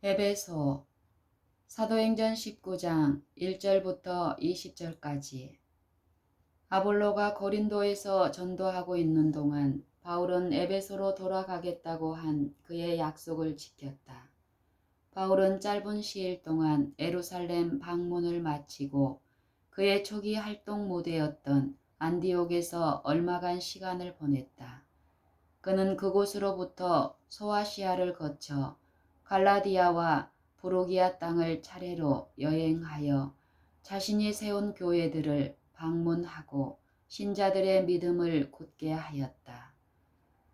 에베소 사도행전 19장 1절부터 20절까지. 아볼로가 고린도에서 전도하고 있는 동안 바울은 에베소로 돌아가겠다고 한 그의 약속을 지켰다. 바울은 짧은 시일 동안 예루살렘 방문을 마치고 그의 초기 활동 무대였던 안디옥에서 얼마간 시간을 보냈다. 그는 그곳으로부터 소아시아를 거쳐 갈라디아와 부르기아 땅을 차례로 여행하여 자신이 세운 교회들을 방문하고 신자들의 믿음을 굳게 하였다.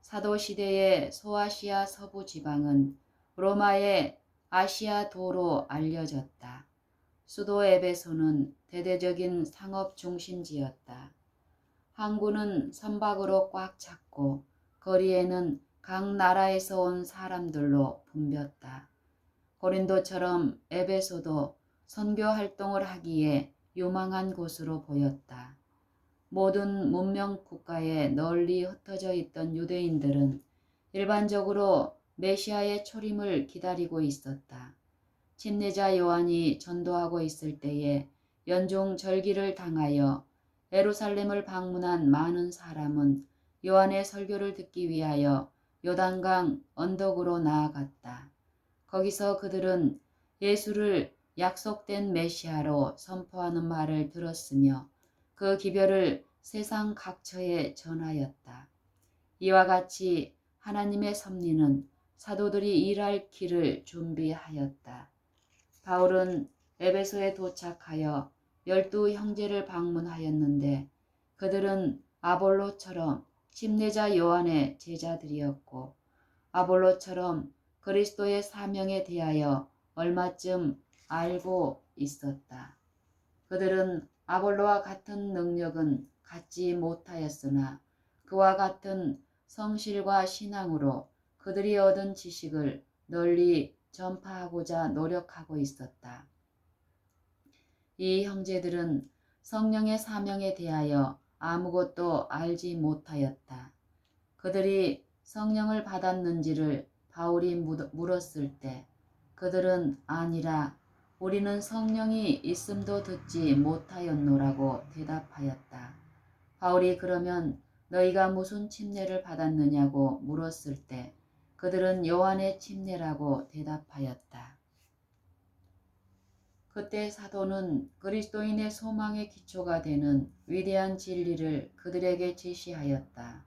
사도시대의 소아시아 서부 지방은 로마의 아시아 도로 알려졌다. 수도 에베소는 대대적인 상업 중심지였다. 항구는 선박으로 꽉 찼고 거리에는 각 나라에서 온 사람들로 붐볐다. 고린도처럼 에베소도 선교 활동을 하기에 유망한 곳으로 보였다. 모든 문명 국가에 널리 흩어져 있던 유대인들은 일반적으로 메시아의 초림을 기다리고 있었다. 침례자 요한이 전도하고 있을 때에 연중 절기를 당하여 예루살렘을 방문한 많은 사람은 요한의 설교를 듣기 위하여 요단강 언덕으로 나아갔다. 거기서 그들은 예수를 약속된 메시아로 선포하는 말을 들었으며 그 기별을 세상 각처에 전하였다. 이와 같이 하나님의 섭리는 사도들이 일할 길을 준비하였다. 바울은 에베소에 도착하여 12 형제를 방문하였는데 그들은 아볼로처럼 침례자 요한의 제자들이었고 아볼로처럼 그리스도의 사명에 대하여 얼마쯤 알고 있었다. 그들은 아볼로와 같은 능력은 갖지 못하였으나 그와 같은 성실과 신앙으로 그들이 얻은 지식을 널리 전파하고자 노력하고 있었다. 이 형제들은 성령의 사명에 대하여 아무것도 알지 못하였다. 그들이 성령을 받았는지를 바울이 물었을 때 그들은 아니라 우리는 성령이 있음도 듣지 못하였노라고 대답하였다. 바울이 그러면 너희가 무슨 침례를 받았느냐고 물었을 때 그들은 요한의 침례라고 대답하였다. 그때 사도는 그리스도인의 소망의 기초가 되는 위대한 진리를 그들에게 제시하였다.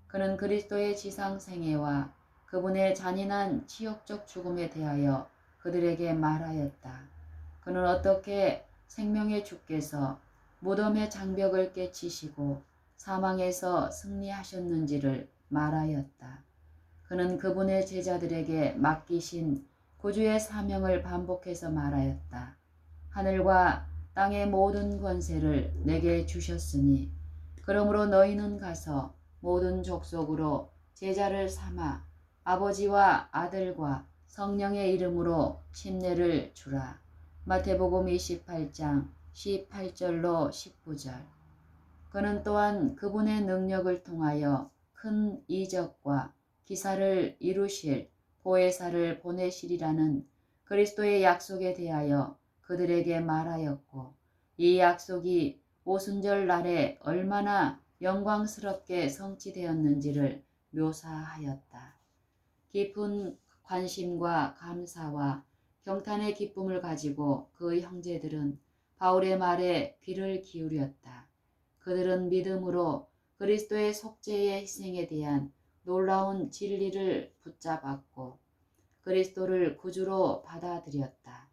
그는 그리스도의 지상생애와 그분의 잔인한 치욕적 죽음에 대하여 그들에게 말하였다. 그는 어떻게 생명의 주께서 무덤의 장벽을 깨치시고 사망에서 승리하셨는지를 말하였다. 그는 그분의 제자들에게 맡기신 구주의 사명을 반복해서 말하였다. 하늘과 땅의 모든 권세를 내게 주셨으니 그러므로 너희는 가서 모든 족속으로 제자를 삼아 아버지와 아들과 성령의 이름으로 침례를 주라. 마태복음 28장 18절로 19절. 그는 또한 그분의 능력을 통하여 큰 이적과 기사를 이루실 보혜사를 보내시리라는 그리스도의 약속에 대하여 그들에게 말하였고 이 약속이 오순절 날에 얼마나 영광스럽게 성취되었는지를 묘사하였다. 깊은 관심과 감사와 경탄의 기쁨을 가지고 그 형제들은 바울의 말에 귀를 기울였다. 그들은 믿음으로 그리스도의 속죄의 희생에 대한 놀라운 진리를 붙잡았고 그리스도를 구주로 받아들였다.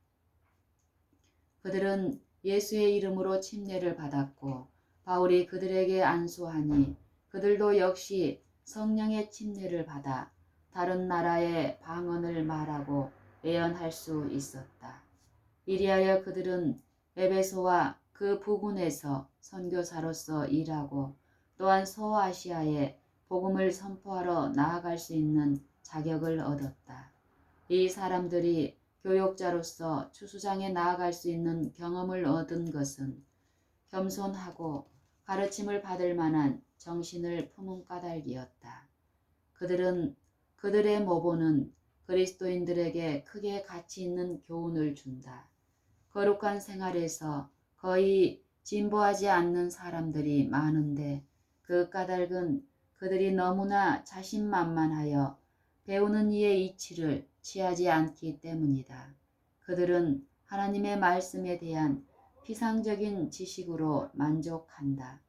그들은 예수의 이름으로 침례를 받았고 바울이 그들에게 안수하니 그들도 역시 성령의 침례를 받아 다른 나라의 방언을 말하고 예언할 수 있었다. 이리하여 그들은 에베소와 그 부근에서 선교사로서 일하고 또한 소아시아에 복음을 선포하러 나아갈 수 있는 자격을 얻었다. 이 사람들이 교역자로서 추수장에 나아갈 수 있는 경험을 얻은 것은 겸손하고 가르침을 받을 만한 정신을 품은 까닭이었다. 그들은 그들의 모보는 그리스도인들에게 크게 가치 있는 교훈을 준다. 거룩한 생활에서 거의 진보하지 않는 사람들이 많은데 그 까닭은 그들이 너무나 자신만만하여 배우는 이의 이치를 취하지 않기 때문이다. 그들은 하나님의 말씀에 대한 피상적인 지식으로 만족한다.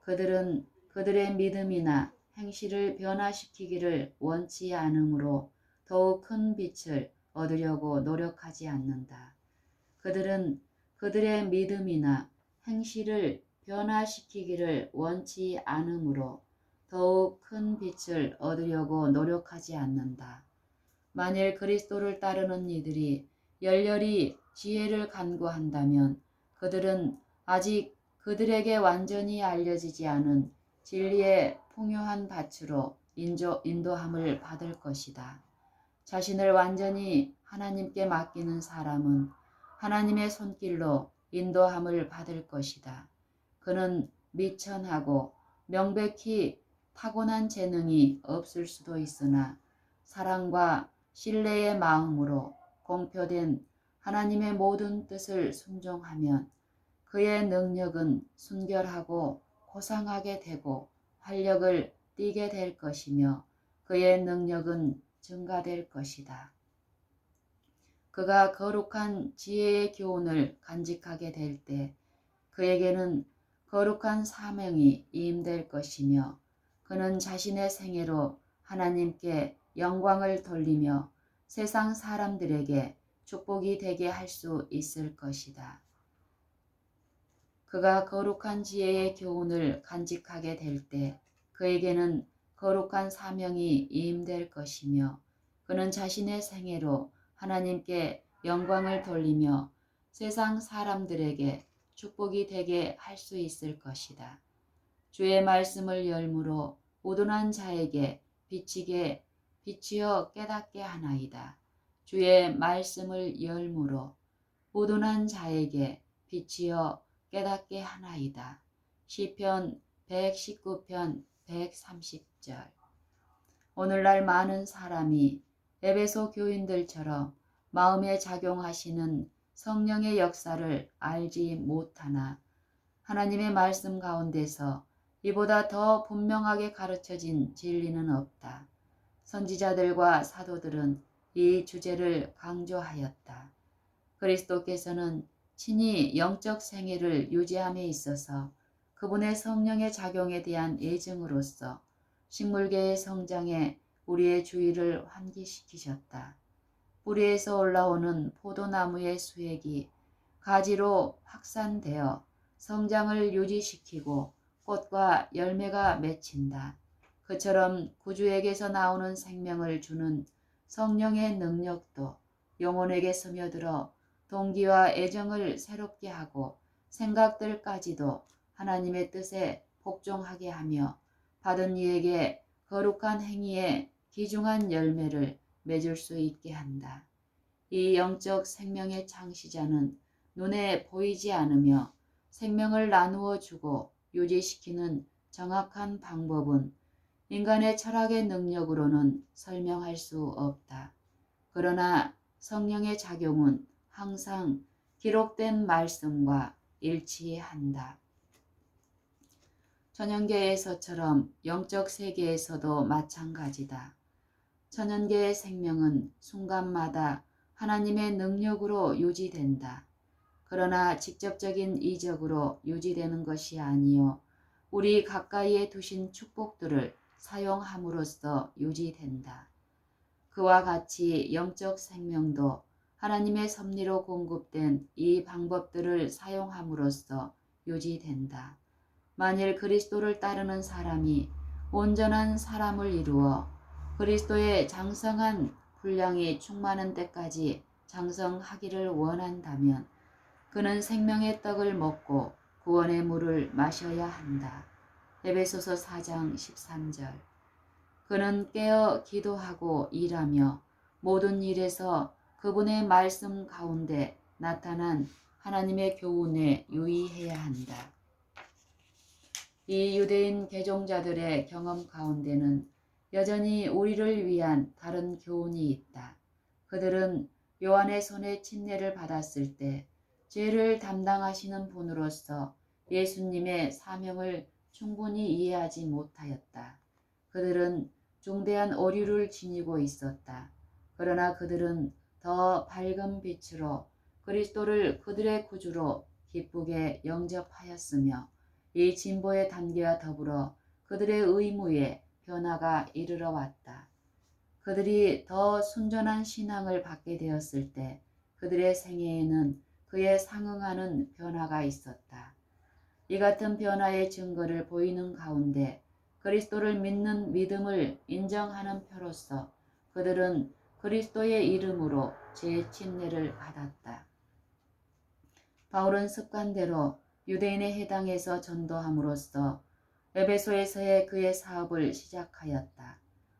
그들은 그들의 믿음이나 행실을 변화시키기를 원치 않으므로 더욱 큰 빛을 얻으려고 노력하지 않는다. 그들은 그들의 믿음이나 행실을 변화시키기를 원치 않으므로 더욱 큰 빛을 얻으려고 노력하지 않는다. 만일 그리스도를 따르는 이들이 열렬히 지혜를 간구한다면 그들은 아직 그들에게 완전히 알려지지 않은 진리의 풍요한 밭으로 인도함을 받을 것이다. 자신을 완전히 하나님께 맡기는 사람은 하나님의 손길로 인도함을 받을 것이다. 그는 미천하고 명백히 타고난 재능이 없을 수도 있으나 사랑과 신뢰의 마음으로 공표된 하나님의 모든 뜻을 순종하면 그의 능력은 순결하고 고상하게 되고 활력을 띠게 될 것이며 그의 능력은 증가될 것이다. 그가 거룩한 지혜의 교훈을 간직하게 될 때 그에게는 거룩한 사명이 임될 것이며 그는 자신의 생애로 하나님께 영광을 돌리며 세상 사람들에게 축복이 되게 할 수 있을 것이다. 그가 거룩한 지혜의 교훈을 간직하게 될 때 그에게는 거룩한 사명이 임될 것이며 그는 자신의 생애로 하나님께 영광을 돌리며 세상 사람들에게 축복이 되게 할 수 있을 것이다. 주의 말씀을 열무로 우둔한 자에게 비치어 깨닫게 하나이다. 주의 말씀을 열무로 우둔한 자에게 비치어 깨닫게 하나이다. 시편 119편 130절. 오늘날 많은 사람이 에베소 교인들처럼 마음에 작용하시는 성령의 역사를 알지 못하나 하나님의 말씀 가운데서 이보다 더 분명하게 가르쳐진 진리는 없다. 선지자들과 사도들은 이 주제를 강조하였다. 그리스도께서는 친히 영적 생애를 유지함에 있어서 그분의 성령의 작용에 대한 예증으로서 식물계의 성장에 우리의 주의를 환기시키셨다. 뿌리에서 올라오는 포도나무의 수액이 가지로 확산되어 성장을 유지시키고 꽃과 열매가 맺힌다. 그처럼 구주에게서 나오는 생명을 주는 성령의 능력도 영혼에게 스며들어 동기와 애정을 새롭게 하고 생각들까지도 하나님의 뜻에 복종하게 하며 받은 이에게 거룩한 행위에 귀중한 열매를 맺을 수 있게 한다. 이 영적 생명의 창시자는 눈에 보이지 않으며 생명을 나누어 주고 유지시키는 정확한 방법은 인간의 철학의 능력으로는 설명할 수 없다. 그러나 성령의 작용은 항상 기록된 말씀과 일치한다. 천연계에서처럼 영적 세계에서도 마찬가지다. 천연계의 생명은 순간마다 하나님의 능력으로 유지된다. 그러나 직접적인 이적으로 유지되는 것이 아니요 우리 가까이에 두신 축복들을 사용함으로써 유지된다. 그와 같이 영적 생명도 하나님의 섭리로 공급된 이 방법들을 사용함으로써 유지된다. 만일 그리스도를 따르는 사람이 온전한 사람을 이루어 그리스도의 장성한 분량이 충만한 때까지 장성하기를 원한다면 그는 생명의 떡을 먹고 구원의 물을 마셔야 한다. 에베소서 4장 13절. 그는 깨어 기도하고 일하며 모든 일에서 그분의 말씀 가운데 나타난 하나님의 교훈에 유의해야 한다. 이 유대인 개종자들의 경험 가운데는 여전히 우리를 위한 다른 교훈이 있다. 그들은 요한의 손에 침례를 받았을 때 죄를 담당하시는 분으로서 예수님의 사명을 충분히 이해하지 못하였다. 그들은 중대한 오류를 지니고 있었다. 그러나 그들은 더 밝은 빛으로 그리스도를 그들의 구주로 기쁘게 영접하였으며 이 진보의 단계와 더불어 그들의 의무에 변화가 이르러 왔다. 그들이 더 순전한 신앙을 받게 되었을 때 그들의 생애에는 그에 상응하는 변화가 있었다. 이 같은 변화의 증거를 보이는 가운데 그리스도를 믿는 믿음을 인정하는 표로서 그들은 그리스도의 이름으로 재침례를 받았다. 바울은 습관대로 유대인의 해당에서 전도함으로써 에베소에서의 그의 사업을 시작하였다.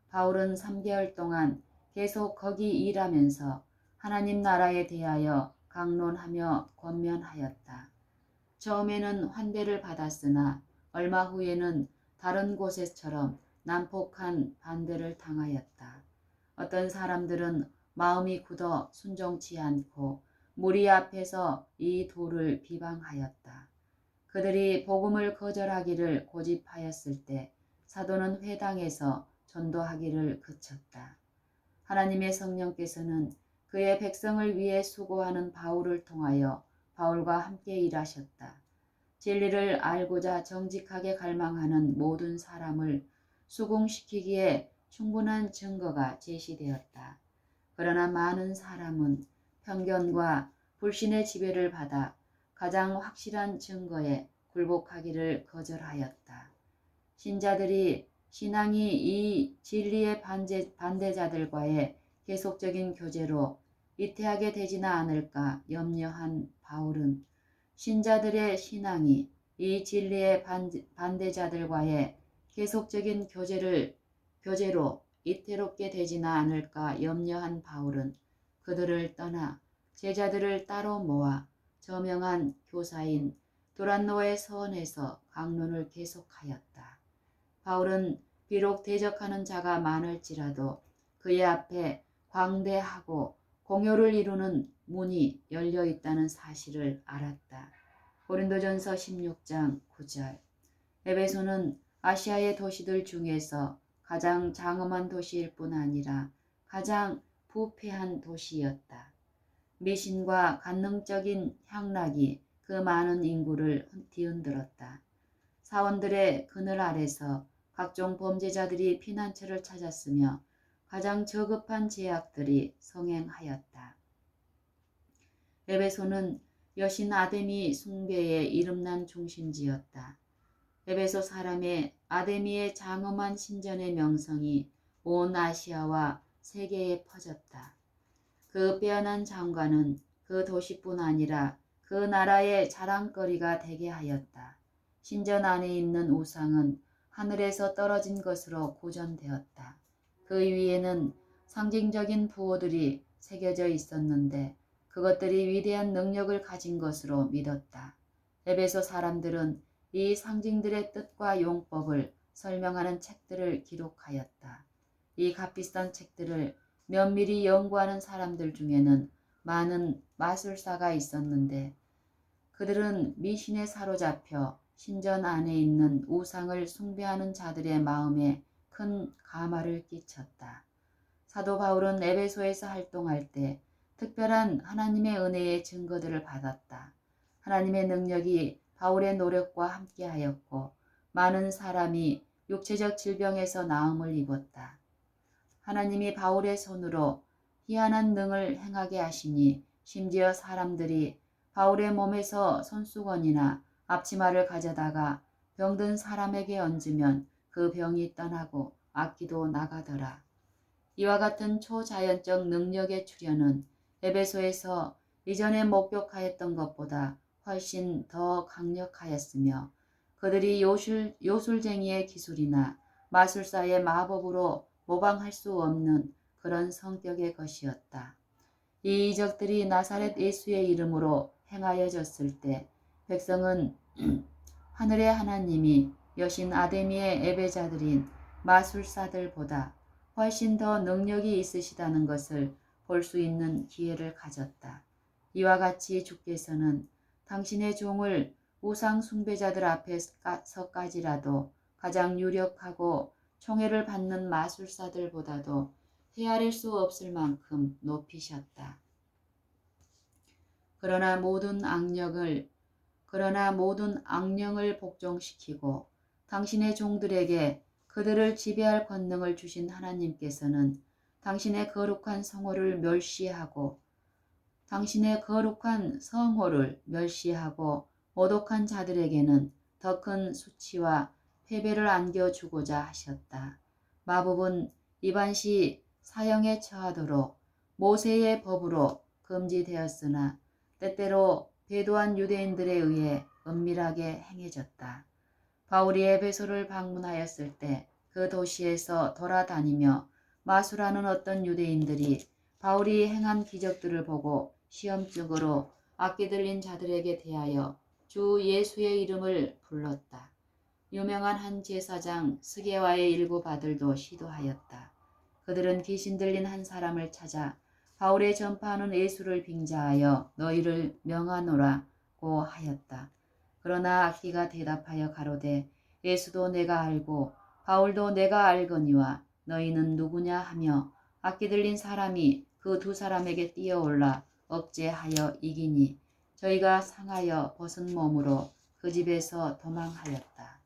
바울은 3개월 동안 계속 거기 일하면서 하나님 나라에 대하여 강론하며 권면하였다. 처음에는 환대를 받았으나 얼마 후에는 다른 곳에처럼 난폭한 반대를 당하였다. 어떤 사람들은 마음이 굳어 순종치 않고 무리 앞에서 이 도를 비방하였다. 그들이 복음을 거절하기를 고집하였을 때 사도는 회당에서 전도하기를 그쳤다. 하나님의 성령께서는 그의 백성을 위해 수고하는 바울을 통하여 바울과 함께 일하셨다. 진리를 알고자 정직하게 갈망하는 모든 사람을 수긍시키기에 충분한 증거가 제시되었다. 그러나 많은 사람은 편견과 불신의 지배를 받아 가장 확실한 증거에 굴복하기를 거절하였다. 신자들이 신앙이 이 진리의 반대자들과의 계속적인 교제로 위태하게 되지는 않을까 염려한 바울은 신자들의 신앙이 이 진리의 반대자들과의 계속적인 교제로 이태롭게 되지는 않을까 염려한 바울은 그들을 떠나 제자들을 따로 모아 저명한 교사인 두란노의 서원에서 강론을 계속하였다. 바울은 비록 대적하는 자가 많을지라도 그의 앞에 광대하고 공효를 이루는 문이 열려 있다는 사실을 알았다. 고린도전서 16장 9절. 에베소는 아시아의 도시들 중에서 가장 장엄한 도시일 뿐 아니라 가장 부패한 도시였다. 미신과 관능적인 향락이 그 많은 인구를 뒤흔들었다. 사원들의 그늘 아래서 각종 범죄자들이 피난처를 찾았으며 가장 저급한 죄악들이 성행하였다. 에베소는 여신 아데미 숭배의 이름난 중심지였다. 에베소 사람의 아데미의 장엄한 신전의 명성이 온 아시아와 세계에 퍼졌다. 그 빼어난 장관은 그 도시뿐 아니라 그 나라의 자랑거리가 되게 하였다. 신전 안에 있는 우상은 하늘에서 떨어진 것으로 고전되었다. 그 위에는 상징적인 부호들이 새겨져 있었는데 그것들이 위대한 능력을 가진 것으로 믿었다. 에베소 사람들은 이 상징들의 뜻과 용법을 설명하는 책들을 기록하였다. 이 값비싼 책들을 면밀히 연구하는 사람들 중에는 많은 마술사가 있었는데 그들은 미신에 사로잡혀 신전 안에 있는 우상을 숭배하는 자들의 마음에 큰 가마를 끼쳤다. 사도 바울은 에베소에서 활동할 때 특별한 하나님의 은혜의 증거들을 받았다. 하나님의 능력이 바울의 노력과 함께하였고 많은 사람이 육체적 질병에서 나음을 입었다. 하나님이 바울의 손으로 희한한 능을 행하게 하시니 심지어 사람들이 바울의 몸에서 손수건이나 앞치마를 가져다가 병든 사람에게 얹으면 그 병이 떠나고 악기도 나가더라. 이와 같은 초자연적 능력의 출현은 에베소에서 이전에 목격하였던 것보다 훨씬 더 강력하였으며 그들이 요술쟁이의 기술이나 마술사의 마법으로 모방할 수 없는 그런 성격의 것이었다. 이 이적들이 나사렛 예수의 이름으로 행하여졌을 때 백성은 하늘의 하나님이 여신 아데미의 예배자들인 마술사들보다 훨씬 더 능력이 있으시다는 것을 볼 수 있는 기회를 가졌다. 이와 같이 주께서는 당신의 종을 우상 숭배자들 앞에서까지라도 가장 유력하고 총애를 받는 마술사들보다도 헤아릴 수 없을 만큼 높이셨다. 그러나 모든 악령을 복종시키고 당신의 종들에게 그들을 지배할 권능을 주신 하나님께서는 당신의 거룩한 성호를 멸시하고 모독한 자들에게는 더 큰 수치와 패배를 안겨주고자 하셨다. 마법은 이반시 사형에 처하도록 모세의 법으로 금지되었으나 때때로 배도한 유대인들에 의해 은밀하게 행해졌다. 바울이 에베소를 방문하였을 때 그 도시에서 돌아다니며 마술하는 어떤 유대인들이 바울이 행한 기적들을 보고 시험적으로 악기 들린 자들에게 대하여 주 예수의 이름을 불렀다. 유명한 한 제사장 스게와의 일곱 아들도 시도하였다. 그들은 귀신 들린 한 사람을 찾아 바울의 전파하는 예수를 빙자하여 너희를 명하노라고 하였다. 그러나 악기가 대답하여 가로되 예수도 내가 알고 바울도 내가 알거니와 너희는 누구냐 하며 악기 들린 사람이 그 두 사람에게 뛰어올라 억제하여 이기니 저희가 상하여 벗은 몸으로 그 집에서 도망하였다.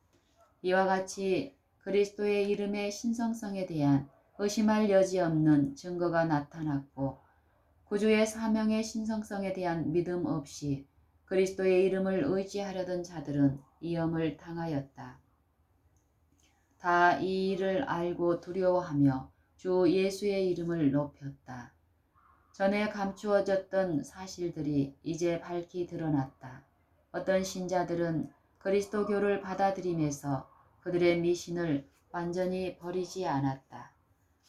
이와 같이 그리스도의 이름의 신성성에 대한 의심할 여지 없는 증거가 나타났고 구주의 사명의 신성성에 대한 믿음 없이 그리스도의 이름을 의지하려던 자들은 위험을 당하였다. 다 이 일을 알고 두려워하며 주 예수의 이름을 높였다. 전에 감추어졌던 사실들이 이제 밝히 드러났다. 어떤 신자들은 그리스도교를 받아들이면서 그들의 미신을 완전히 버리지 않았다.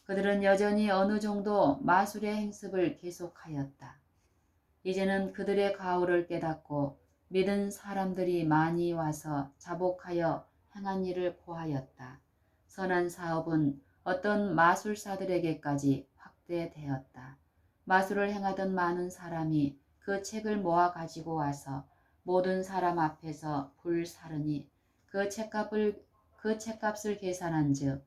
그들은 여전히 어느 정도 마술의 행습을 계속하였다. 이제는 그들의 가오를 깨닫고 믿은 사람들이 많이 와서 자복하여 행한 일을 고하였다. 선한 사업은 어떤 마술사들에게까지 확대되었다. 마술을 행하던 많은 사람이 그 책을 모아 가지고 와서 모든 사람 앞에서 불사르니 그 책값을 계산한 즉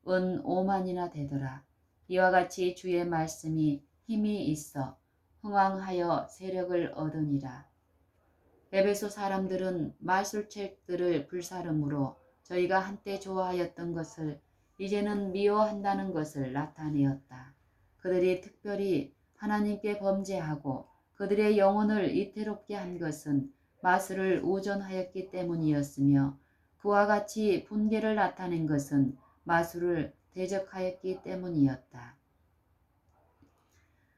은 5만이나 되더라. 이와 같이 주의 말씀이 힘이 있어 흥왕하여 세력을 얻으니라. 에베소 사람들은 마술책들을 불사름으로 저희가 한때 좋아하였던 것을 이제는 미워한다는 것을 나타내었다. 그들이 특별히 하나님께 범죄하고 그들의 영혼을 이태롭게 한 것은 마술을 우존하였기 때문이었으며 그와 같이 분개를 나타낸 것은 마술을 대적하였기 때문이었다.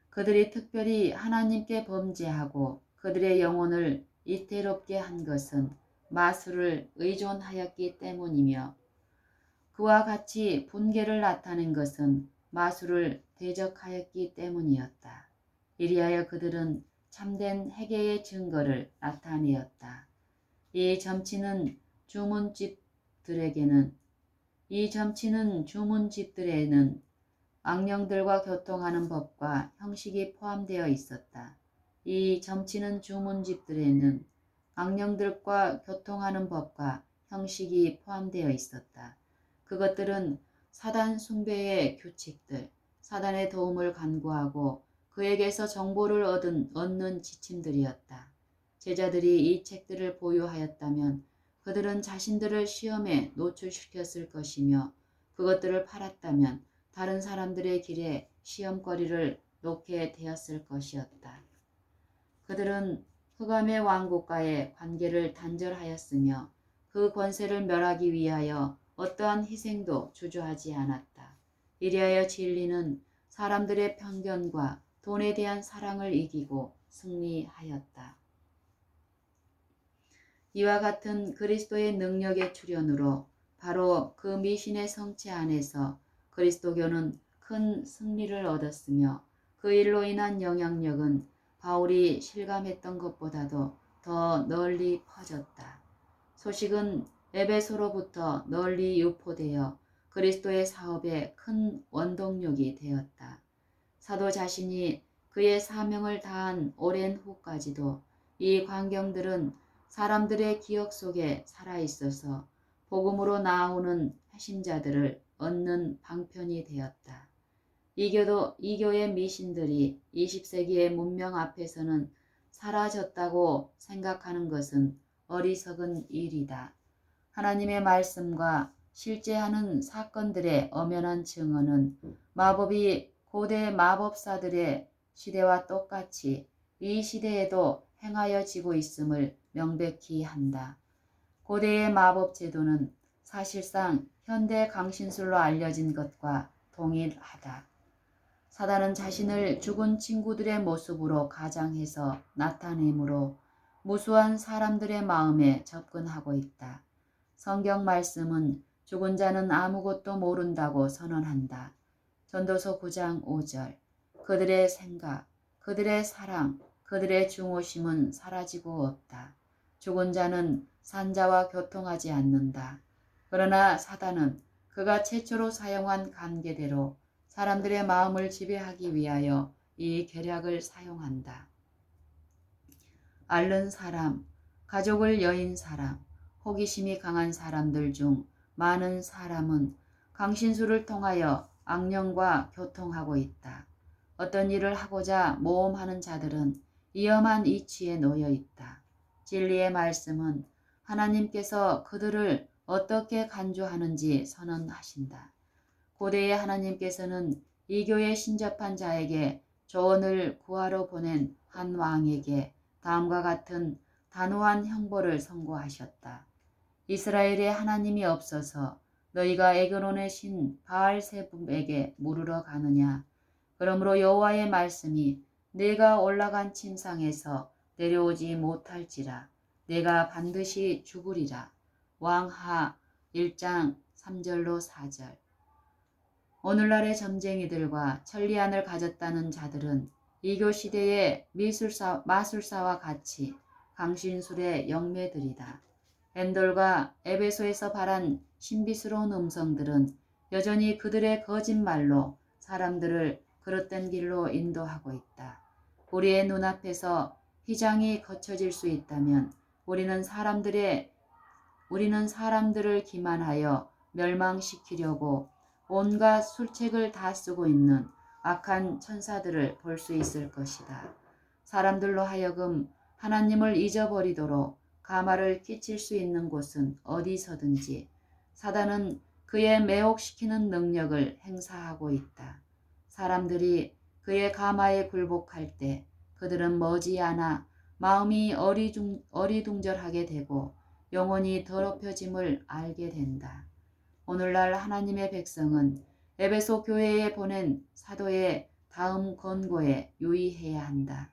그들이 특별히 하나님께 범죄하고 그들의 영혼을 이태롭게 한 것은 마술을 의존하였기 때문이며 그와 같이 분개를 나타낸 것은 마술을 대적하였기 때문이었다. 이리하여 그들은 참된 회개의 증거를 나타내었다. 이 점치는 주문집들에는 악령들과 교통하는 법과 형식이 포함되어 있었다. 이 점치는 주문집들에는 악령들과 교통하는 법과 형식이 포함되어 있었다. 그것들은 사단 숭배의 규칙들, 사단의 도움을 간구하고 그에게서 정보를 얻는 지침들이었다. 제자들이 이 책들을 보유하였다면 그들은 자신들을 시험에 노출시켰을 것이며 그것들을 팔았다면 다른 사람들의 길에 시험거리를 놓게 되었을 것이었다. 그들은 흑암의 왕국과의 관계를 단절하였으며 그 권세를 멸하기 위하여 어떠한 희생도 주저하지 않았다. 이리하여 진리는 사람들의 편견과 돈에 대한 사랑을 이기고 승리하였다. 이와 같은 그리스도의 능력의 출현으로 바로 그 미신의 성체 안에서 그리스도교는 큰 승리를 얻었으며 그 일로 인한 영향력은 바울이 실감했던 것보다도 더 널리 퍼졌다. 소식은 에베소로부터 널리 유포되어 그리스도의 사업의 큰 원동력이 되었다. 사도 자신이 그의 사명을 다한 오랜 후까지도 이 광경들은 사람들의 기억 속에 살아있어서 복음으로 나아오는 회심자들을 얻는 방편이 되었다. 이교의 미신들이 20세기의 문명 앞에서는 사라졌다고 생각하는 것은 어리석은 일이다. 하나님의 말씀과 실제하는 사건들의 엄연한 증언은 마법이 고대 마법사들의 시대와 똑같이 이 시대에도 행하여지고 있음을 명백히 한다. 고대의 마법 제도는 사실상 현대 강신술로 알려진 것과 동일하다. 사단은 자신을 죽은 친구들의 모습으로 가장해서 나타내므로 무수한 사람들의 마음에 접근하고 있다. 성경 말씀은 죽은 자는 아무것도 모른다고 선언한다. 전도서 9장 5절. 그들의 생각, 그들의 사랑, 그들의 중오심은 사라지고 없다. 죽은 자는 산자와 교통하지 않는다. 그러나 사단은 그가 최초로 사용한 관계대로 사람들의 마음을 지배하기 위하여 이 계략을 사용한다. 앓는 사람, 가족을 여인 사람, 호기심이 강한 사람들 중 많은 사람은 강신술을 통하여 악령과 교통하고 있다. 어떤 일을 하고자 모험하는 자들은 위험한 이치에 놓여 있다. 진리의 말씀은 하나님께서 그들을 어떻게 간주하는지 선언하신다. 고대의 하나님께서는 이교에 신접한 자에게 조언을 구하러 보낸 한 왕에게 다음과 같은 단호한 형벌을 선고하셨다. 이스라엘에 하나님이 없어서 너희가 에그론의 신 바알세붑에게 물으러 가느냐. 그러므로 여호와의 말씀이 내가 올라간 침상에서 내려오지 못할지라. 내가 반드시 죽으리라. 왕하 1장 3절로 4절. 오늘날의 점쟁이들과 천리안을 가졌다는 자들은 이교 시대의 마술사와 같이 강신술의 영매들이다. 엔돌과 에베소에서 발한 신비스러운 음성들은 여전히 그들의 거짓말로 사람들을 그릇된 길로 인도하고 있다. 우리의 눈앞에서 휘장이 거쳐질 수 있다면 우리는 사람들을 기만하여 멸망시키려고 온갖 술책을 다 쓰고 있는 악한 천사들을 볼 수 있을 것이다. 사람들로 하여금 하나님을 잊어버리도록 가마를 끼칠 수 있는 곳은 어디서든지 사단은 그의 매혹시키는 능력을 행사하고 있다. 사람들이 그의 가마에 굴복할 때 그들은 머지않아 마음이 어리둥절하게 되고 영혼이 더럽혀짐을 알게 된다. 오늘날 하나님의 백성은 에베소 교회에 보낸 사도의 다음 권고에 유의해야 한다.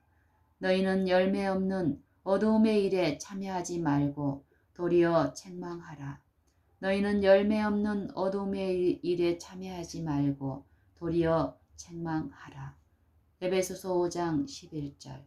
너희는 열매 없는 어두움의 일에 참여하지 말고 도리어 책망하라. 너희는 열매 없는 어두움의 일에 참여하지 말고 도리어 책망하라. 에베소서 5장 11절.